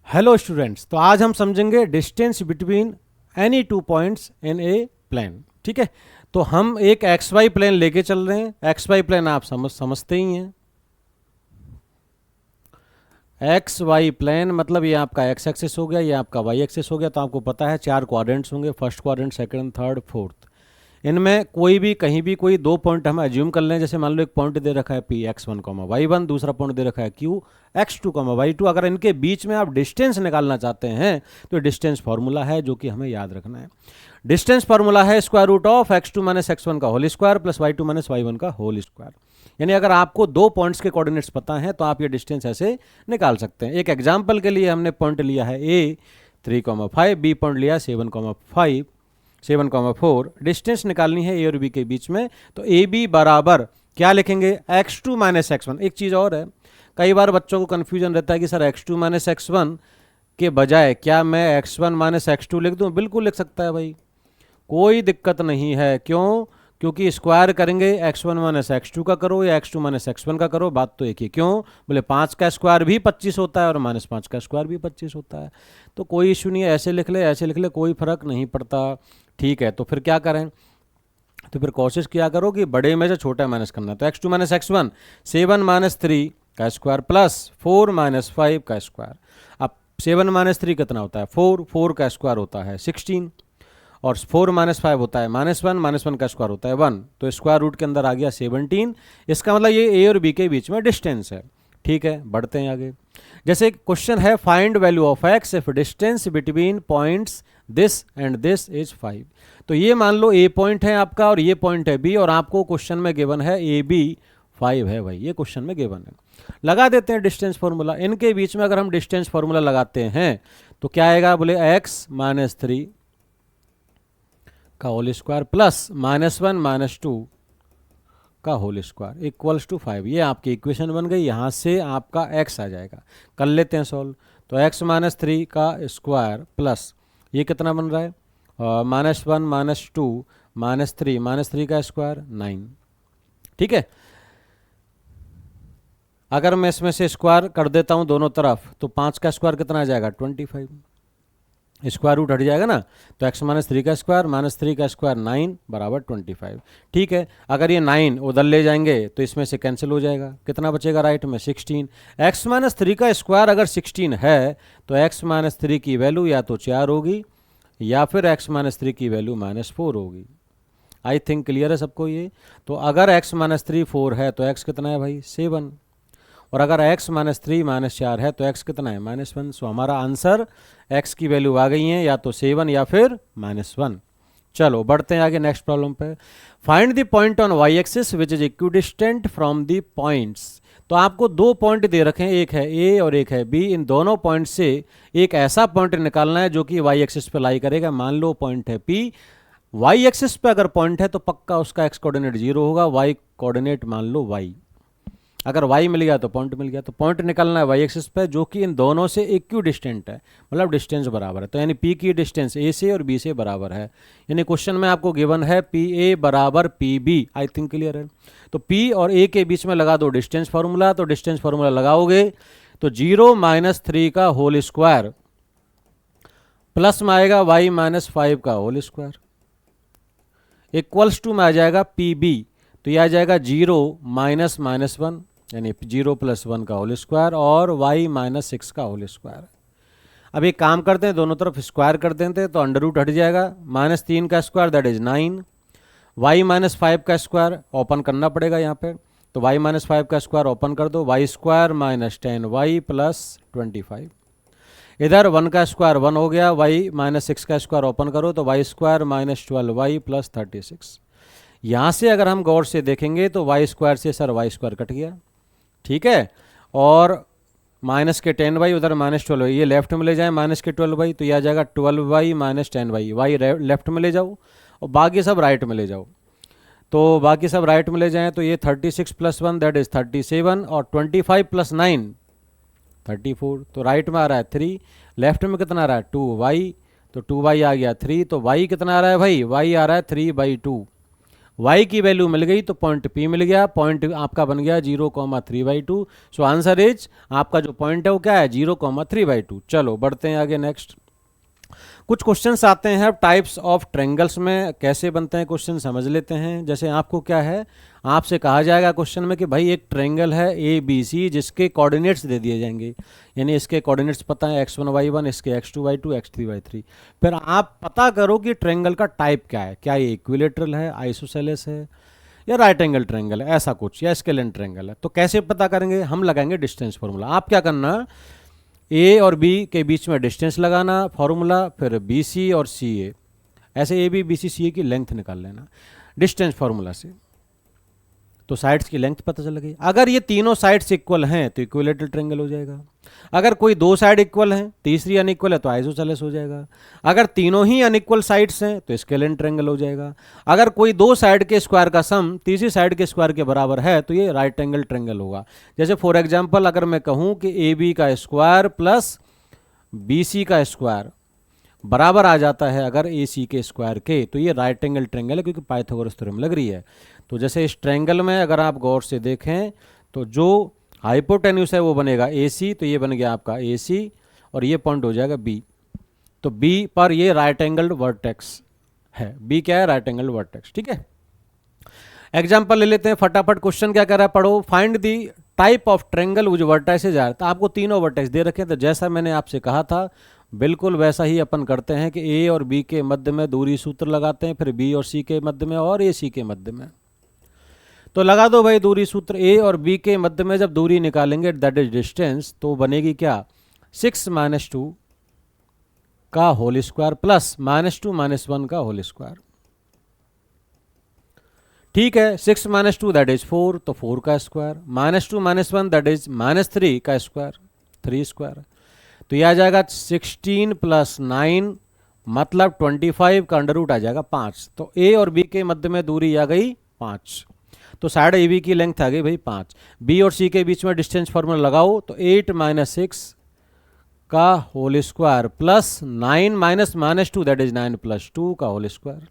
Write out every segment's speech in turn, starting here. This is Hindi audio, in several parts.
हेलो स्टूडेंट्स, तो आज हम समझेंगे distance between any two points in a plane. ठीक है, तो हम एक एक्स वाई प्लेन लेके चल रहे हैं। एक्स वाई प्लेन आप समझते ही हैं। एक्स वाई प्लेन मतलब ये आपका एक्स एक्सिस हो गया, ये आपका वाई एक्सिस हो गया। तो आपको पता है चार क्वाड्रेंट्स होंगे, first quadrant, second, third, fourth. इनमें कोई भी कहीं भी कोई दो पॉइंट हम एज्यूम कर लें। जैसे मान लो एक पॉइंट दे रखा है P x one comma y one, दूसरा पॉइंट दे रखा है Q x two comma y two. अगर इनके बीच में आप डिस्टेंस निकालना चाहते हैं तो डिस्टेंस फॉर्मूला है जो कि हमें याद रखना है। डिस्टेंस फॉर्मूला है square root of x two minus x one का whole square plus y two minus y one का होल स्क्वायर। यानी अगर आपको दो पॉइंट्स के कोऑर्डिनेट्स पता हैं तो आप ये डिस्टेंस ऐसे निकाल सकते हैं। एक एग्जांपल के लिए हमने पॉइंट लिया है ए 3,5, बी पॉइंट लिया 7,5, 7,4। डिस्टेंस निकालनी है ए और बी के बीच में। तो ए बी बराबर क्या लिखेंगे, x two minus x one. एक चीज़ और है, कई बार बच्चों को कन्फ्यूजन रहता है कि sir x two minus x one के बजाय क्या मैं x one minus x two लिख दूँ। बिल्कुल लिख सकता है भाई, कोई दिक्कत नहीं है। क्यों? क्योंकि स्क्वायर करेंगे x one minus x two का करो या x two minus x one का करो, बात तो एक ही। क्यों? बोले 5 का स्क्वायर भी 25 होता है और माइनस 5 का स्क्वायर भी 25 होता है। तो कोई इशू नहीं है, ऐसे लिख ले ऐसे लिख ले, कोई फर्क नहीं पड़ता। ठीक है, तो फिर क्या करें? तो फिर कोशिश किया करो कि बड़े में से छोटा माइनस करना है। तो x two minus x one 7 minus 3 का स्क्वायर प्लस 4 माइनस 5 का स्क्वायर। अब 7 माइनस 3 कितना होता है 4, 4 का स्क्वायर होता है 16 और 4 माइनस 5 होता है -1, -1 का स्क्वायर होता है 1। तो स्क्वायर रूट के अंदर आ गया 17। इसका मतलब ये ए और बी के बीच में डिस्टेंस है। ठीक है, बढ़ते हैं आगे। जैसे क्वेश्चन है find value of x if distance between points this and this is 5। तो ये मान लो ए पॉइंट है आपका और ये पॉइंट है बी, और आपको क्वेश्चन में गिवन है ए बी 5 है भाई, ये क्वेश्चन में गिवन है। लगा देते हैं डिस्टेंस फॉर्मूला। इनके बीच में अगर हम डिस्टेंस फॉर्मूला लगाते हैं तो क्या आएगा, बोले एक्स माइनस 3 का होल स्क्वायर प्लस -1 -2 का होल स्क्वायर इक्वल्स टू 5। ये आपकी इक्वेशन बन गई। यहाँ से आपका x आ जाएगा। कर लेते हैं सॉल्व। तो x माइनस 3 का स्क्वायर प्लस ये कितना बन रहा है, -1 -2 -3 का स्क्वायर 9। ठीक है, अगर मैं इसमें से स्क्वायर कर देता हूँ दोनों तरफ तो 5 का स्क्वायर कितना आ जाएगा 25, स्क्वायर रूट हट जाएगा ना। तो x माइनस 3 का स्क्वायर -3 का स्क्वायर 9 बराबर 25। ठीक है, अगर ये 9 उधर ले जाएंगे तो इसमें से कैंसिल हो जाएगा। कितना बचेगा राइट में 16। x माइनस 3 का स्क्वायर अगर 16 है तो x माइनस 3 की वैल्यू या तो 4 होगी या फिर x माइनस 3 की वैल्यू -4 होगी। आई थिंक क्लियर है सबको ये। तो अगर x माइनस 3 4 है तो x कितना है भाई 7, और अगर x माइनस 3 -4 है तो x कितना है -1। सो हमारा आंसर x की वैल्यू आ गई है या तो 7 या फिर -1। चलो बढ़ते हैं आगे नेक्स्ट प्रॉब्लम पे। Find the point on y axis which is equidistant from the points. तो आपको दो पॉइंट दे रखे हैं, एक है a और एक है b। इन दोनों पॉइंट से एक ऐसा पॉइंट निकालना है जो कि y एक्सिस पे लाई करेगा। मान लो पॉइंट है p, y एक्सिस पे अगर पॉइंट है तो पक्का उसका x कोऑर्डिनेट 0 होगा, y कोऑर्डिनेट मान लो y। अगर y मिल गया तो पॉइंट मिल गया। तो पॉइंट निकलना है y एक्सिस पे जो कि इन दोनों से इक्विडिस्टेंट है, मतलब डिस्टेंस बराबर है। तो यानी p की डिस्टेंस a से और b से बराबर है। यानी क्वेश्चन में आपको गिवन है pa बराबर pb। आई थिंक क्लियर है। तो p और a के बीच में लगा दो डिस्टेंस फार्मूला। तो डिस्टेंस फार्मूला लगाओगे तो 0 माइनस 3 का होल स्क्वायर प्लस में आएगा y माइनस 5 का होल स्क्वायर इक्वल्स टू में आ जाएगा pb। तो यह आ जाएगा 0 माइनस -1 यानी 0 + 1 का होल स्क्वायर और y माइनस 6 का होल स्क्वायर। अब एक काम करते हैं, दोनों तरफ स्क्वायर कर देते हैं तो अंडर रूट हट जाएगा। -3 का square that is 9, y minus 5 का स्क्वायर ओपन करना पड़ेगा यहाँ पे। तो y माइनस 5 का स्क्वायर ओपन कर दो, y square minus 10y plus 25। इधर 1 का स्क्वायर 1 हो गया, y माइनस 6 का स्क्वायर ओपन करो तो y square minus 12y plus 36। यहाँ से अगर हम गौर से देखेंगे तो y स्क्वायर से सर y स्क्वायर कट गया। ठीक है, और माइनस के 10y उधर -12y, ये लेफ्ट में ले जाए माइनस के 12y तो यह आ जाएगा 12y minus 10y। y left में ले जाओ और बाकी सब राइट में ले जाओ। तो बाकी सब राइट में ले जाएं तो ये 36 + 1 दैट इज 37 और 25 + 9 34। तो राइट में आ रहा है 3, लेफ्ट में कितना आ रहा है 2y। तो 2y आ गया 3। तो y कितना आ रहा है भाई, y आ रहा है 3/2। y की वैल्यू मिल गई तो पॉइंट P मिल गया, पॉइंट आपका बन गया 0,3/2। सो आंसर इज आपका जो पॉइंट है वो क्या है 0,3/2। चलो बढ़ते हैं आगे नेक्स्ट। कुछ क्वेश्चंस आते हैं टाइप्स ऑफ ट्रायंगल्स में, कैसे बनते हैं क्वेश्चन समझ लेते हैं। जैसे आपको क्या है, आपसे कहा जाएगा क्वेश्चन में कि भाई एक ट्रायंगल है ABC जिसके कोऑर्डिनेट्स दे दिए जाएंगे, यानी इसके कोऑर्डिनेट्स पता है x1 y1, इसके x2 y2, x3 y3। फिर आप पता करो कि ट्रायंगल का टाइप क्या है, क्या ये इक्विलेटरल है, आइसोसेलेस है, या राइट एंगल ट्रायंगल है, ऐसा कुछ, या स्केलेन ट्रायंगल है। तो कैसे पता करेंगे, हम लगाएंगे डिस्टेंस फॉर्मूला। आप क्या करना, ए और बी के बीच में डिस्टेंस लगाना फॉर्मूला, फिर बी सी और सी ए, ऐसे ए बी बी सी सी ए की लेंथ निकाल लेना डिस्टेंस फॉर्मूला से, तो साइड्स की लेंथ पता चल गई। अगर ये तीनों साइड्स इक्वल हैं तो इक्विलेटरल ट्रायंगल हो जाएगा। अगर कोई दो साइड इक्वल हैं, तीसरी अनइक्वल है तो आइसोसेलेस हो जाएगा। अगर तीनों ही अनइक्वल साइड्स हैं तो स्केलेन ट्रायंगल हो जाएगा। अगर कोई दो साइड के स्क्वायर का सम तीसरी साइड के स्क्वायर के बराबर है तो ये राइट एंगल ट्रायंगल होगा। जैसे फॉर एग्जांपल अगर मैं कहूं कि ए बी का स्क्वायर प्लस बी सी का स्क्वायर बराबर आ जाता है अगर ए सी के स्क्वायर के, तो ये राइट एंगल ट्रायंगल है, क्योंकि पाइथागोरस थ्योरम लग रही है। तो जैसे इस ट्रायंगल में अगर आप गौर से देखें तो जो हाइपोटेन्यूस है वो बनेगा ए सी, तो ये बन गया आपका ए सी, और ये पॉइंट हो जाएगा बी। तो बी पर ये राइट एंगल वर्टेक्स है। बी क्या है, राइट एंगल वर्टेक्स। ठीक है, एग्जाम्पल ले लेते हैं फटाफट। क्वेश्चन क्या कर रहा है, पढ़ो। Find the type of triangle which vertices are. तो आपको तीनों वर्टेक्स दे रखे हैं, तो जैसा मैंने आपसे कहा था बिल्कुल वैसा ही अपन करते हैं कि ए और बी के मध्य में दूरी सूत्र लगाते हैं, फिर बी और सी के मध्य में, और ए सी के मध्य में। तो लगा दो भाई दूरी सूत्र। ए और बी के मध्य में जब दूरी निकालेंगे दैट इज डिस्टेंस, तो बनेगी क्या 6 - 2 का होल स्क्वायर प्लस -2 - 1 का होल स्क्वायर। ठीक है, 6 - 2 दैट इज 4, तो 4 का स्क्वायर, -2 - 1 दैट इज -3 का स्क्वायर, 3 स्क्वायर। तो यह आ जाएगा 16 + 9 मतलब 25 का अंडर रूट आ जाएगा 5। तो ए और बी के मध्य में दूरी आ गई 5, तो साइड ए बी की लेंथ आ गई भाई 5। बी और सी के बीच में डिस्टेंस फॉर्मूला लगाओ, तो 8 - 6 का whole square plus 9 - -2 that is 9 + 2 का होल स्क्वायर।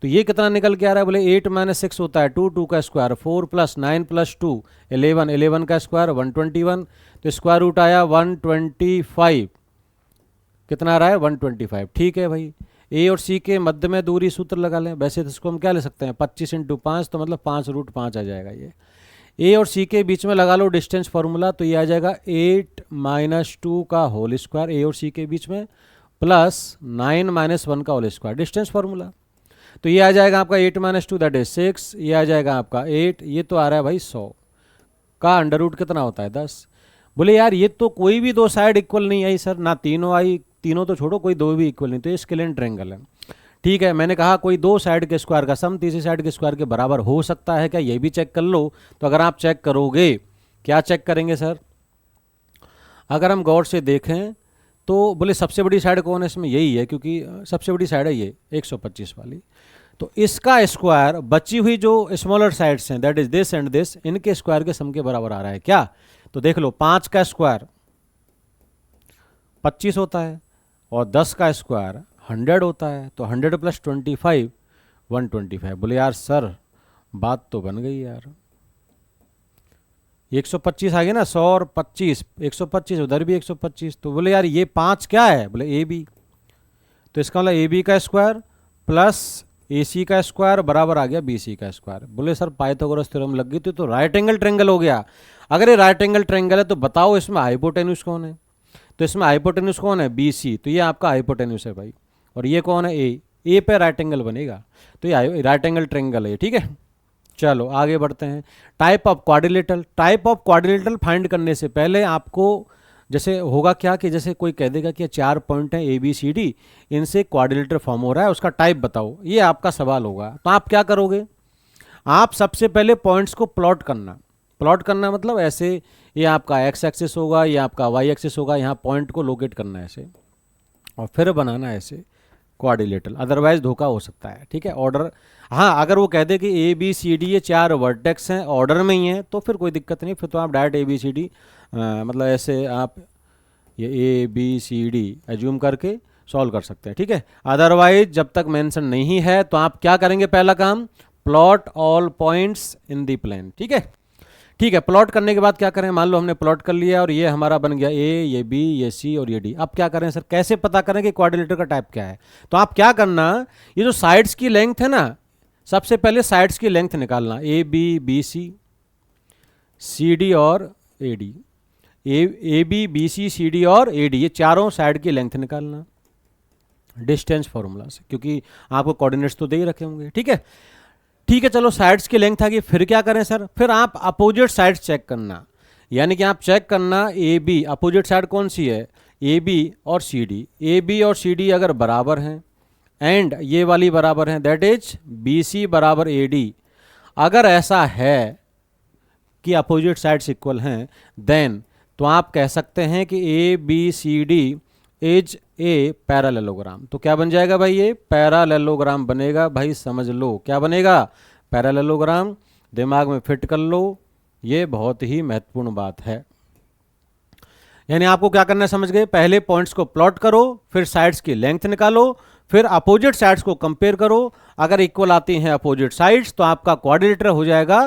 तो ये कितना निकल के आ रहा है, बोले 8 - 6 होता है 2, 2 का स्क्वायर 4 + 9 + 2 11, 11 का स्क्वायर 121, तो स्क्वायर रूट आया 125। कितना आ रहा है 125। ठीक है भाई, ए और सी के मध्य में दूरी सूत्र लगा लें। वैसे तो इसको हम क्या ले सकते हैं 25 × 5, तो मतलब 5√5 आ जाएगा। ये ए और सी के बीच में लगा लो डिस्टेंस फार्मूला, तो ये आ जाएगा 8 - 2 का होल स्क्वायर ए और सी के बीच में प्लस 9 - 1 का होल स्क्वायर डिस्टेंस फार्मूला। तो ये आ जाएगा आपका 8 - 2 दैट इज 6, ये आ जाएगा आपका 8, ये तो आ रहा है भाई 100 का अंडर रूट कितना होता है 10। बोले यार ये तो कोई भी दो साइड इक्वल नहीं आई सर, ना तीनों आई, तीनों तो छोड़ो कोई दो भी इक्वल नहीं, तो ये स्केलेन ट्रायंगल है। ठीक है, मैंने कहा कोई दो साइड के स्क्वायर का सम तीसरी साइड के स्क्वायर के बराबर हो सकता है क्या, ये भी चेक कर लो। तो अगर आप चेक करोगे, क्या चेक करेंगे सर, अगर हम गौर से देखें तो बोले सबसे बड़ी साइड कौन है इसमें, यही है, क्योंकि सबसे बड़ी साइड है ये 125 वाली। तो इसका स्क्वायर बची हुई जो स्मॉलर साइड्स हैं that is this and this, इनके स्क्वायर के सम के बराबर आ रहा है क्या। तो देख लो 5 का स्क्वायर 25 होता है और 10 का स्क्वायर 100 होता है, तो 100 + 25 125। बोले यार सर बात तो बन गई यार, 125 आ गया ना, 100 और 25 125, उधर भी 125। तो बोले यार ये 5 क्या है, बोले ए बी। तो इसका मतलब ए बी का स्क्वायर प्लस ए सी का स्क्वायर बराबर आ गया बी सी का स्क्वायर। बोले सर पाइथागोरस थ्योरम लग गई तो राइट एंगल ट्रायंगल हो गया। अगर ये राइट एंगल ट्रायंगल है तो बताओ इसमें हाइपोटेन्यूस कौन है। तो इसमें हाइपोटेन्यूस कौन है, बी सी, तो ये आपका हाइपोटेन्यूस है भाई। और ये कौन है, ए पे राइट एंगल बनेगा, तो ये राइट एंगल ट्रायंगल है। ठीक है, चलो आगे बढ़ते हैं। Type of quadrilateral. Type of quadrilateral find करने से पहले आपको जैसे होगा क्या कि जैसे कोई कह देगा कि 4 पॉइंट हैं ए बी सी डी, इनसे क्वाड्रिलेटरल फॉर्म हो रहा है, उसका टाइप बताओ, ये आपका सवाल होगा। तो आप क्या करोगे, आप सबसे पहले पॉइंट्स को प्लॉट करना। प्लॉट करना मतलब ऐसे, ये आपका एक्स एक्सिस होगा, ये आपका वाई एक्सिस होगा, यहाँ पॉइंट को लोकेट करना है ऐसे, और फिर बनाना ऐसे क्वाड्रिलेटरल, अदरवाइज धोखा हो सकता है। ठीक है, ऑर्डर, हाँ अगर वो कह दे कि ए बी सी डी ये 4 वर्टेक्स हैं, ऑर्डर में ही हैं, तो फिर कोई दिक्कत नहीं, फिर तो आप direct A B C D मतलब ऐसे आप ये A B C D assume करके सॉल्व कर सकते हैं। ठीक है, अदरवाइज जब तक मेंशन नहीं है तो आप क्या करेंगे, पहला काम plot all points in the plane. ठीक है, ठीक है। प्लॉट करने के बाद क्या करें, मान लो हमने प्लॉट कर लिया और ये हमारा बन गया ए, ये बी, ये सी और ये डी। अब क्या करें सर, कैसे पता करें कि क्वाड्रिलेटरल का टाइप क्या है? तो आप क्या करना, ये जो साइड्स की लेंथ है ना, सबसे पहले साइड्स की लेंथ निकालना, ए बी सी डी और A D, A B C C D और ए डी, ये चारों साइड की लेंथ निकालना डिस्टेंस फॉर्मूला से, क्योंकि आपको कोऑर्डिनेट्स तो दे ही रखे होंगे। ठीक है, ठीक है, चलो साइड्स की लेंथ आ गई। फिर क्या करें सर, फिर आप अपोजिट साइड्स चेक करना, यानी कि आप चेक करना ए बी, अपोजिट साइड कौन सी है, ए बी और सी डी। ए बी और सी डी अगर बराबर हैं एंड ये वाली बराबर हैं, दैट इज बी सी बराबर ए डी। अगर ऐसा है कि अपोजिट साइड्स इक्वल हैं, देन तो आप कह सकते हैं कि A B C D is a parallelogram. तो क्या बन जाएगा भाई, ये पैरेललोग्राम बनेगा। भाई समझ लो क्या बनेगा, पैरेललोग्राम। दिमाग में फिट कर लो, ये बहुत ही महत्वपूर्ण बात है। यानी आपको क्या करना है, समझ गए, पहले पॉइंट्स को प्लॉट करो, फिर साइड्स की लेंथ निकालो, फिर अपोजिट साइड्स को कंपेयर करो। अगर इक्वल आती हैं अपोजिट साइड्स तो आपका क्वाड्रिलेटरल हो जाएगा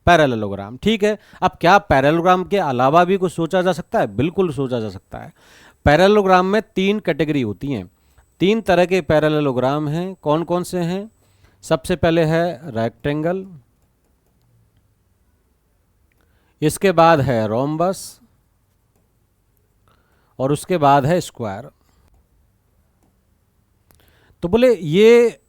पैरेललोग्राम। ठीक है, अब क्या पैरेललोग्राम के अलावा भी कुछ सोचा जा सकता है? बिल्कुल सोचा जा सकता है। पैरेललोग्राम में 3 कैटेगरी होती हैं, 3 तरह के पैरेललोग्राम हैं। कौन कौन से हैं? सबसे पहले है रेक्टेंगल, इसके बाद है रोम्बस और उसके बाद है स्क्वायर। तो बोले ये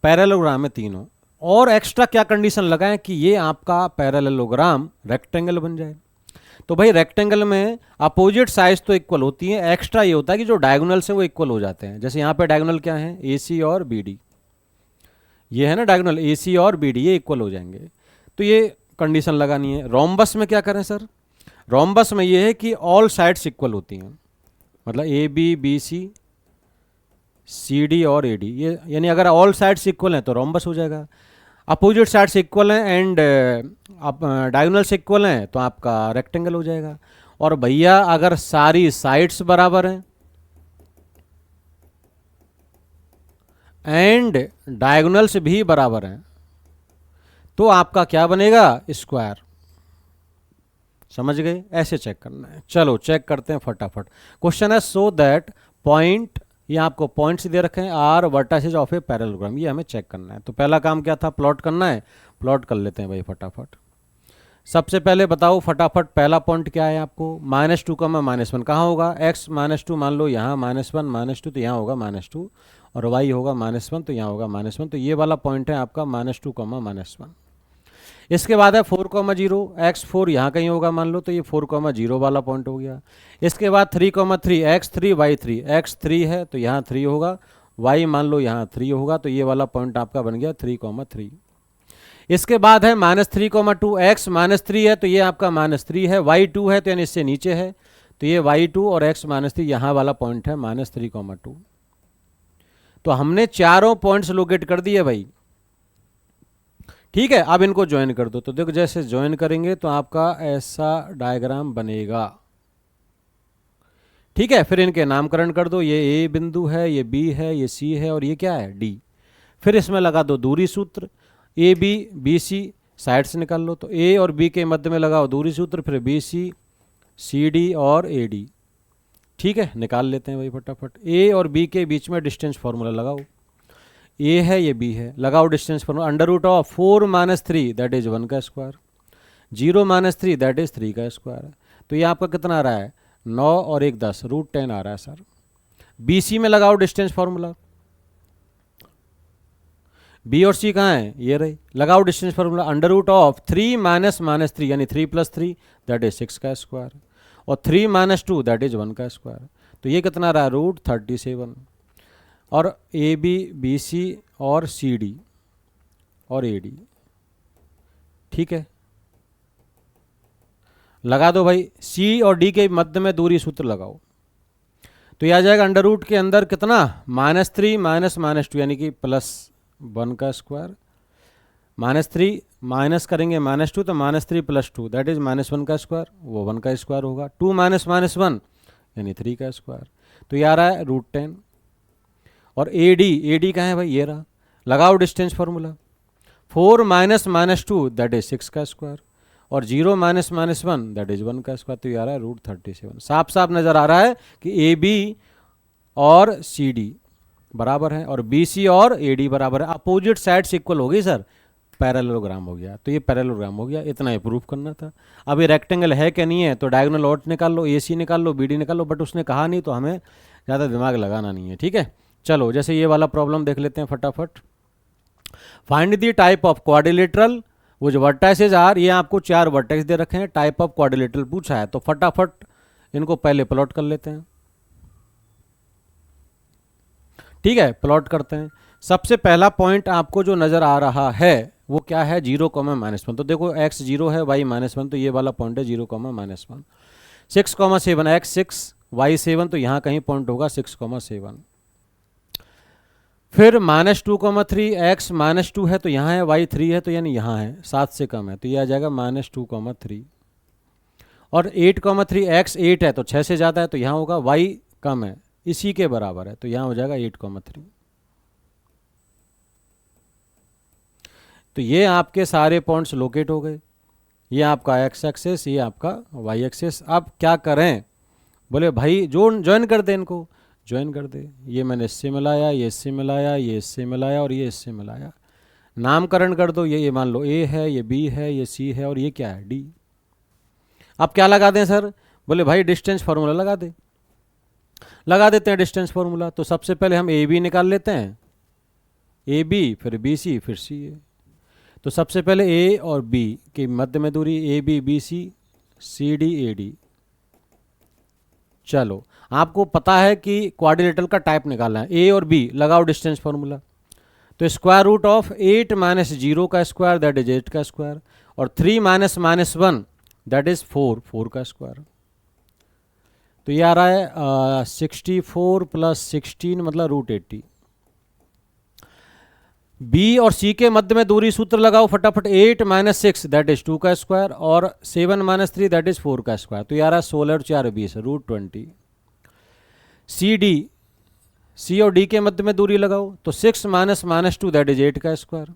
पैरेललोग्राम है तीनों, और एक्स्ट्रा क्या कंडीशन लगाएं कि ये आपका पैरेललोग्राम रेक्टेंगल बन जाए। तो भाई रेक्टेंगल में अपोजिट साइड्स तो इक्वल होती हैं, एक्स्ट्रा ये होता है कि जो डायगोनल से वो इक्वल हो जाते हैं। जैसे यहाँ पे डायगोनल क्या है, ए सी और बी डी, ये है ना डायगोनल, ए सी और बी डी ये इक्वल हो जाएंगे। तो ये कंडीशन लगानी है। रोम्बस में क्या करें सर, रोम्बस में ये है कि ऑल साइड्स इक्वल होती हैं, मतलब ए बी सी सी डी और ए डी, ये यानी अगर ऑल साइड्स इक्वल हैं तो रोम्बस हो जाएगा। अपोजिट साइड्स इक्वल हैं एंड डायगोनल्स इक्वल हैं तो आपका रेक्टेंगल हो जाएगा। और भैया अगर सारी साइड्स बराबर हैं एंड डायगोनल्स भी बराबर हैं तो आपका क्या बनेगा, स्क्वायर। समझ गए, ऐसे चेक करना है। चलो चेक करते हैं फटाफट। क्वेश्चन है सो दैट पॉइंट, ये आपको पॉइंट्स दे रखे हैं, are vertices of a parallelogram, ये हमें चेक करना है। तो पहला काम क्या था, प्लॉट करना है। प्लॉट कर लेते हैं भाई फटाफट। सबसे पहले बताओ फटाफट, पहला पॉइंट क्या है आपको, -2, -1 कहाँ होगा, x -2 मान लो यहाँ, -1 -2 तो यहाँ होगा -2, और y होगा -1 तो यहाँ होगा -1। तो ये वाला पॉइंट है आपका -2, -1। इसके बाद है 4, 0, x4 यहाँ कहीं होगा मान लो, तो ये 4, 0 वाला पॉइंट हो गया। इसके बाद 3, 3, x3, y3, x3 है तो यहाँ 3 होगा, y मान लो यहाँ 3 होगा, तो ये वाला पॉइंट आपका बन गया 3, 3। इसके बाद है -3, 2, x -3 है तो ये आपका -3 है, y2 है तो यानी इससे नीचे है, तो ये y2 और x -3 यहाँ वाला पॉइंट है -3, 2। तो हमने चारों पॉइंट्स लोकेट कर दिए भाई। ठीक है, अब इनको ज्वाइन कर दो। तो देखो जैसे ज्वाइन करेंगे तो आपका ऐसा डायग्राम बनेगा। ठीक है, फिर इनके नामकरण कर दो, ये ए बिंदु है, ये बी है, ये सी है और ये क्या है, डी। फिर इसमें लगा दो दूरी सूत्र, ए बी सी साइड से निकाल लो, तो ए और बी के मध्य में लगाओ दूरी सूत्र, फिर बी सी डी और ए डी। ठीक है, निकाल लेते हैं भाई फटाफट। ए और बी के बीच में डिस्टेंस फार्मूला लगाओ, ए है ये बी है, लगाओ डिस्टेंस फार्मूला, √4 - 3 दैट इज 1 का स्क्वायर, 0 - 3 दैट इज 3 का स्क्वायर। तो ये आपका कितना आ रहा है, 9 और 1 10, √10 आ रहा है सर। बी सी में लगाओ डिस्टेंस फार्मूला, बी और सी कहाँ है, ये रही, लगाओ डिस्टेंस फार्मूला, √3 - 3 यानी 3 + 3 दैट इज 6 का स्क्वायर, और 3 - 2 दैट इज 1 का स्क्वायर। तो ये कितना रहा, √37। और ए बी सी और सी डी और ए डी। ठीक है, लगा दो भाई, सी और डी के मध्य में दूरी सूत्र लगाओ, तो यह आ जाएगा अंडर के अंदर कितना, -3 - -2 यानी कि +1 का स्क्वायर, -3 माइनस करेंगे -2 तो -3 + 2 दैट इज -1 का स्क्वायर, वो 1 का स्क्वायर होगा, 2 - -1 यानी 3 का स्क्वायर। तो ये आ रहा है √10। और ए डी कहाँ है भाई, ये रहा, लगाओ distance formula, 4 minus minus 2 that is 6 का स्क्वायर, और 0 माइनस माइनस 1 दैट इज 1 का स्क्वायर। तो ये आ रहा है √37। साफ साफ नजर आ रहा है कि ए बी और सी डी बराबर है और बी सी और ए डी बराबर है। अपोजिट साइड्स इक्वल हो गई सर, पैरेललोग्राम हो गया। तो ये पैरेललोग्राम हो गया, इतना ही प्रूफ करना था। अब ये रेक्टेंगल है कि नहीं है, तो डायगोनल और निकाल लो, ए सी निकाल लो, बी डी निकाल लो, बट उसने कहा नहीं तो हमें ज़्यादा दिमाग लगाना नहीं है, ठीक है। चलो जैसे ये वाला प्रॉब्लम देख लेते हैं फटाफट। Find the type of quadrilateral वो जो वर्टाइसेज आर, ये आपको 4 वर्टेक्स दे रखे हैं, टाइप ऑफ क्वाड्रिलेटरल पूछा है, तो फटाफट इनको पहले प्लॉट कर लेते हैं, ठीक है। प्लॉट करते हैं। सबसे पहला पॉइंट आपको जो नजर आ रहा है वो क्या है, 0, -1। तो देखो x 0 है, y -1, तो ये वाला पॉइंट है 0, -1। 6, 7 x 6 y 7, तो यहाँ कहीं पॉइंट होगा 6, 7। फिर -2, 3 x -2 है, तो यहाँ है, y 3 है, तो यानी यहाँ है, 7 से कम है, तो ये आ जाएगा -2, 3। और 8, 3 x 8 है, तो 6 से ज़्यादा है, तो यहाँ होगा y कम है, इसी के बराबर है, तो यहाँ हो जाएगा 8, 3। तो ये आपके सारे पॉइंट्स लोकेट हो गए। ये आपका x एक्सेस, ये आपका y एक्सेस। अब क्या करें, बोले भाई ज्वाइन कर दे, इनको ज्वाइन कर दे। ये मैंने इससे मिलाया, ये इससे मिलाया, ये इससे मिलाया और ये इससे मिलाया। नामकरण कर दो, ये मान लो a है, ये b है, ये c है और ये क्या है d। अब क्या लगा दें सर, बोले भाई डिस्टेंस फार्मूला लगा दे। लगा देते हैं डिस्टेंस फार्मूला। तो सबसे पहले हम ए बी निकाल लेते हैं, ए बी फिर बी सी फिर सी ए। तो सबसे पहले ए और बी की मध्य में दूरी A B B C D A D. चलो आपको पता है कि क्वाड्रिलेटरल का टाइप निकालना है, ए और बी लगाओ डिस्टेंस फार्मूला। तो स्क्वायर रूट ऑफ 8 - 0 का स्क्वायर दैट इज 8 का स्क्वायर, और 3 - 1 दैट इज 4 का स्क्वायर। तो ये आ रहा है 64 + 16 मतलब √80। बी और सी के मध्य में दूरी सूत्र लगाओ फटाफट। 8 - 6 दैट इज 2 का स्क्वायर, और 7 - 3 दैट इज 4 का स्क्वायर। तो ये आ रहा है 16 और 4 20 √20। सी डी, सी और डी के मध्य में दूरी लगाओ, तो 6 - -2 दैट इज 8 का स्क्वायर,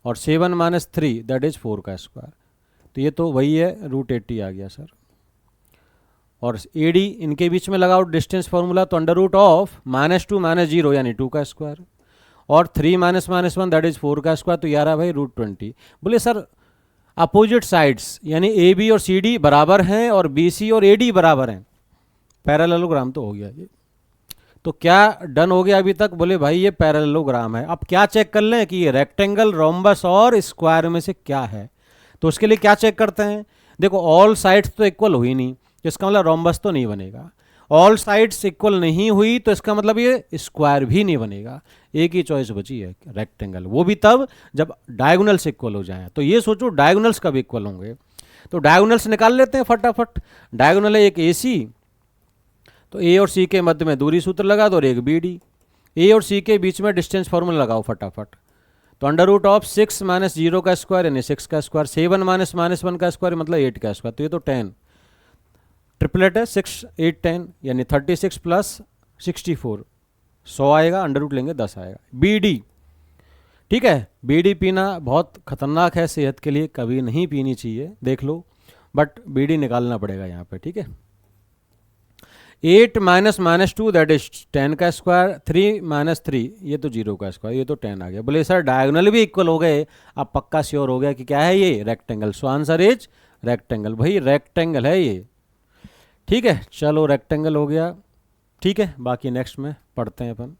और 7 - 3 दैट इज 4 का स्क्वायर। तो ये तो वही है, √80 आ गया सर। और ए डी इनके बीच में लगाओ डिस्टेंस फार्मूला, तो अंडर रूट ऑफ -2 - 0 यानी 2 का स्क्वायर, और 3 - -1 दैट इज 4 का स्क्वायर। तो ये आ रहा है भाई √20। बोले सर अपोजिट साइड्स यानी ए बी और सी डी बराबर हैं और बी सी और ए डी बराबर हैं, पैरेललोग्राम तो हो गया ये। तो क्या डन हो गया अभी तक, बोले भाई ये पैरेललोग्राम है। अब क्या चेक कर लें कि ये रेक्टेंगल, रोम्बस और स्क्वायर में से क्या है। तो उसके लिए क्या चेक करते हैं, देखो ऑल साइड्स तो इक्वल हुई नहीं, तो इसका मतलब रोम्बस तो नहीं बनेगा। ऑल साइड्स इक्वल नहीं हुई तो इसका मतलब ये स्क्वायर भी नहीं बनेगा। एक ही चॉइस बची है, रेक्टेंगल, वो भी तब जब डायगोनल्स इक्वल हो जाए। तो ये सोचो डायगोनल्स कब इक्वल होंगे, तो डायगोनल्स निकाल लेते हैं फटाफट। डायगोनल है एक ए सी, तो ए और सी के मध्य में दूरी सूत्र लगा दो, और एक बी डी। ए और सी के बीच में डिस्टेंस फार्मूला लगाओ फटाफट। तो अंडर रूट ऑफ 6 - 0 का स्क्वायर यानी 6 का स्क्वायर, 7 - -1 का स्क्वायर मतलब 8 का स्क्वायर। तो ये तो 10 ट्रिपलेट है, 6 8 10 यानी 36 + 64 100 आएगा, अंडर रूट लेंगे 10 आएगा। बी डी, ठीक है, बी डी पीना बहुत खतरनाक है सेहत के लिए, कभी नहीं पीनी चाहिए, देख लो, बट बी डी निकालना पड़ेगा यहाँ पे, ठीक है। 8 - -2 दैट इज 10 का स्क्वायर, 3 - 3 ये तो 0 का स्क्वायर, ये तो 10 आ गया। बोले सर डायगोनल भी इक्वल हो गए, अब पक्का श्योर हो गया कि क्या है ये, rectangle. So answer is rectangle, भाई रेक्टेंगल है ये, ठीक है। चलो रेक्टेंगल हो गया, ठीक है, बाकी नेक्स्ट में पढ़ते हैं अपन।